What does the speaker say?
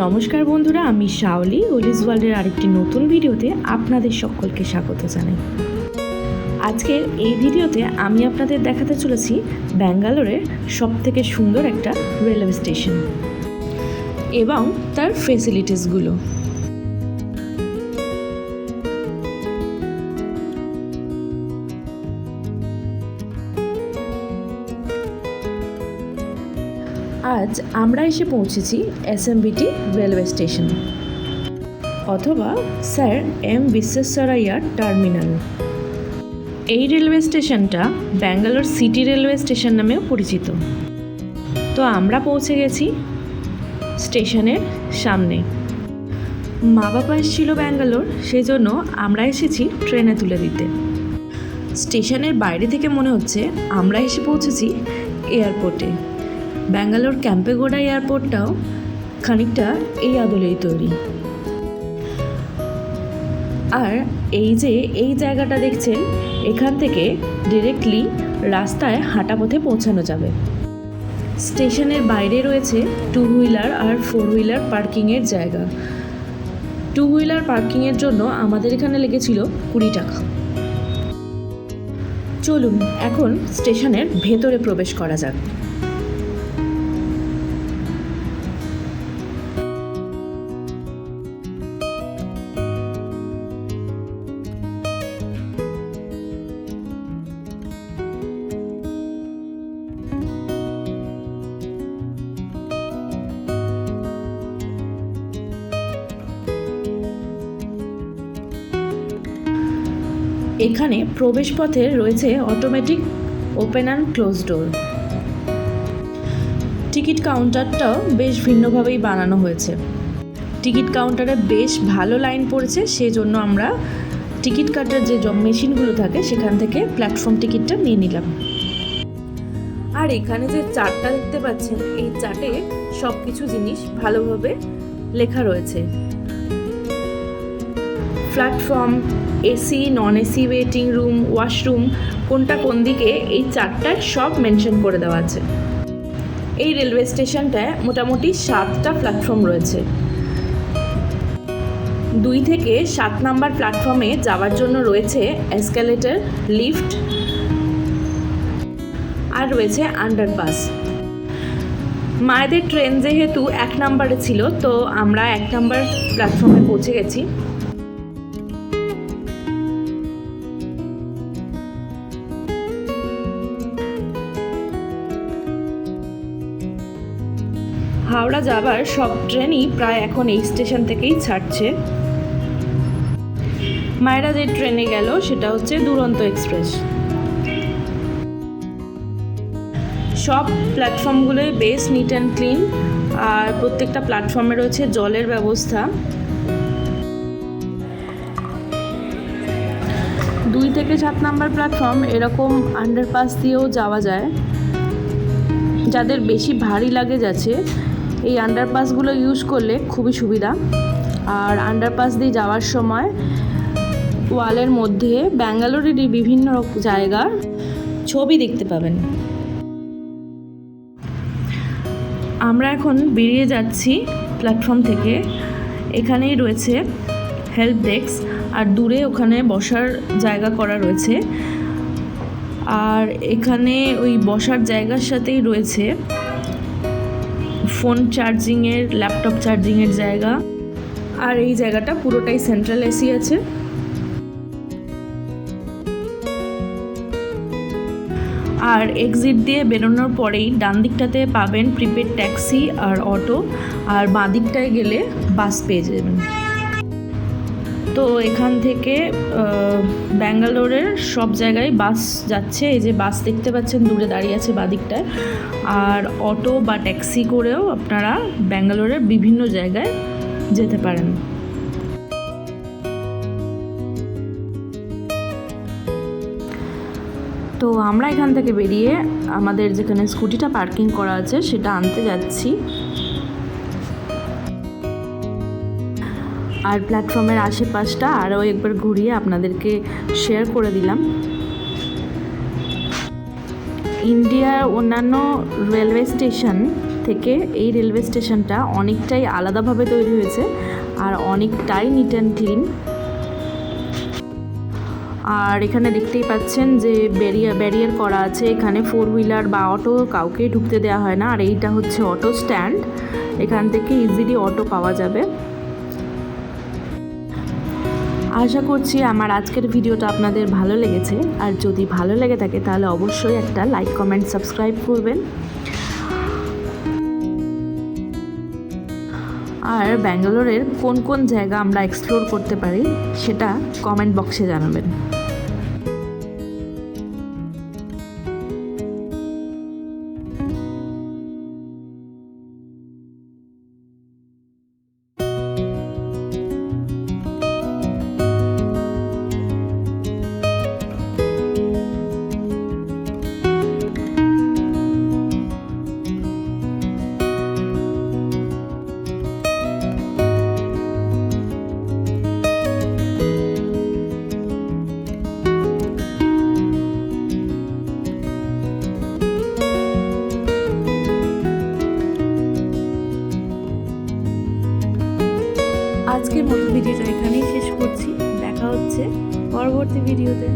নমস্কার বন্ধুরা, আমি শাওলি ওলিস ওয়ার্ল্ডের আরেকটি নতুন ভিডিওতে আপনাদের সকলকে স্বাগত জানাই। আজকের এই ভিডিওতে আমি আপনাদের দেখাতে চলেছি ব্যাঙ্গালোরের সবথেকে সুন্দর একটা রেলওয়ে স্টেশন এবং তার ফেসিলিটিসগুলো। আজ আমরা এসে পৌঁছেছি এসএমবিটি রেলওয়ে স্টেশন অথবা স্যার এম বিশ্বেশ্বরাইয়া টার্মিনাল। এই রেলওয়ে স্টেশনটা ব্যাঙ্গালোর সিটি রেলওয়ে স্টেশন নামেও পরিচিত। তো আমরা পৌঁছে গেছি স্টেশনের সামনে। মা বাবা এসেছিল ব্যাঙ্গালোর, সেই জন্য আমরা এসেছি ট্রেনে তুলে দিতে। স্টেশনের বাইরে থেকে মনে হচ্ছে আমরা এসে পৌঁছেছি এয়ারপোর্টে। ব্যাঙ্গালোর ক্যাম্পেগৌড়া এয়ারপোর্টটাও খানিকটা এই আদলেই তৈরি। আর এই জায়গাটা দেখছেন, এখান থেকে ডিরেক্টলি রাস্তায় হাঁটা পথে পৌঁছানো যাবে। স্টেশনের বাইরে রয়েছে 2 হুইলার আর 4 হুইলার পার্কিংয়ের জায়গা। 2 হুইলার পার্কিংয়ের জন্য আমাদের এখানে লেগেছিল 20 টাকা। চলুন এখন স্টেশনের ভেতরে প্রবেশ করা যাক। এখানে প্রবেশপথে রয়েছে automatic open and close door. Ticket কাউন্টারটাও বেশ ভিন্নভাবেই বানানো হয়েছে। টিকিট কাউন্টারে বেশ ভালো লাইন পড়েছে, সেই জন্য আমরা টিকিট কাটার যে মেশিনগুলো থাকে সেখান থেকে প্ল্যাটফর্ম টিকিটটা নিয়ে নিলাম। আর এখানে যে চার্টটা দেখতে পাচ্ছেন, এই চার্টে সব কিছু জিনিস ভালোভাবে লেখা রয়েছে। Platform, AC, non AC, waiting room, washroom কোনটা কোন দিকে, এই চারটায় সব মেনশন করে দেওয়া আছে। এই রেলওয়ে স্টেশনটায় মোটামুটি 7টা প্ল্যাটফর্ম রয়েছে। 2 থেকে 7 নাম্বার প্ল্যাটফর্মে যাওয়ার জন্য রয়েছে এসকেলেটর, লিফট আর রয়েছে আন্ডারপাস। মায়েদের ট্রেন যেহেতু 1 নাম্বারে ছিল, তো আমরা 1 নাম্বার প্ল্যাটফর্মে পৌঁছে গেছি। হাওড়া যাবার সব ট্রেনই প্রায় এখন এই স্টেশন থেকেই ছাড়ছে। মায়েরা যে ট্রেনে গেল সেটা হচ্ছে দুরন্ত এক্সপ্রেস। সব প্ল্যাটফর্মগুলোই বেশ নিট অ্যান্ড ক্লিন, আর প্রত্যেকটা প্ল্যাটফর্মে রয়েছে জলের ব্যবস্থা। 2 থেকে 7 নাম্বার প্ল্যাটফর্ম এরকম আন্ডারপাস দিয়েও যাওয়া যায়। যাদের বেশি ভারী লাগেজ আছে, এই আন্ডারপাসগুলো ইউজ করলে খুবই সুবিধা। আর আন্ডারপাস দিয়ে যাওয়ার সময় ওয়ালের মধ্যে ব্যাঙ্গালোরেরই বিভিন্ন জায়গার ছবি দেখতে পাবেন। আমরা এখন বেরিয়ে যাচ্ছি প্ল্যাটফর্ম থেকে। এখানেই রয়েছে হেল্প ডেস্ক, আর দূরে ওখানে বসার জায়গা করা রয়েছে। আর এখানে ওই বসার জায়গার সাথেই রয়েছে ফোন চার্জিংয়ের, ল্যাপটপ চার্জিংয়ের জায়গা। আর এই জায়গাটা পুরোটাই সেন্ট্রাল এসি আছে। আর এক্সিট দিয়ে বেরোনোর পরেই ডান দিকটাতে পাবেন প্রিপেড ট্যাক্সি আর অটো, আর বাঁ দিকটায় গেলে বাস পেয়ে যাবেন। তো এখান থেকে ব্যাঙ্গালোরের সব জায়গায় বাস যাচ্ছে। এই যে বাস দেখতে পাচ্ছেন দূরে দাঁড়িয়ে আছে বাঁ দিকটায়। আর অটো বা ট্যাক্সি করেও আপনারা ব্যাঙ্গালোরের বিভিন্ন জায়গায় যেতে পারেন। তো আমরা এখান থেকে বেরিয়ে আমাদের যেখানে স্কুটিটা পার্কিং করা আছে সেটা আনতে যাচ্ছি। আর প্ল্যাটফর্মের আশেপাশটা আরও একবার ঘুরিয়ে আপনাদেরকে শেয়ার করে দিলাম। ইন্ডিয়ার অন্যান্য রেলওয়ে স্টেশন থেকে এই রেলওয়ে স্টেশনটা অনেকটাই আলাদাভাবে তৈরি হয়েছে আর অনেকটাই নিট অ্যান্ড ক্লিন। আর এখানে দেখতেই পাচ্ছেন যে ব্যারিয়ার করা আছে, এখানে 4 হুইলার বা অটো কাউকে ঢুকতে দেওয়া হয় না। আর এইটা হচ্ছে অটো স্ট্যান্ড, এখান থেকে ইজিলি অটো পাওয়া যাবে। আশা করছি আমার আজকের ভিডিওটা আপনাদের ভালো লেগেছে, আর যদি ভালো লেগে থাকে তাহলে অবশ্যই একটা লাইক কমেন্ট সাবস্ক্রাইব করবেন। আর ব্যাঙ্গালোরের কোন কোন জায়গা আমরা এক্সপ্লোর করতে পারি সেটা কমেন্ট বক্সে জানাবেন। আজকের মতো ভিডিওটা এখানেই শেষ করছি, দেখা হচ্ছে পরবর্তী ভিডিওতে।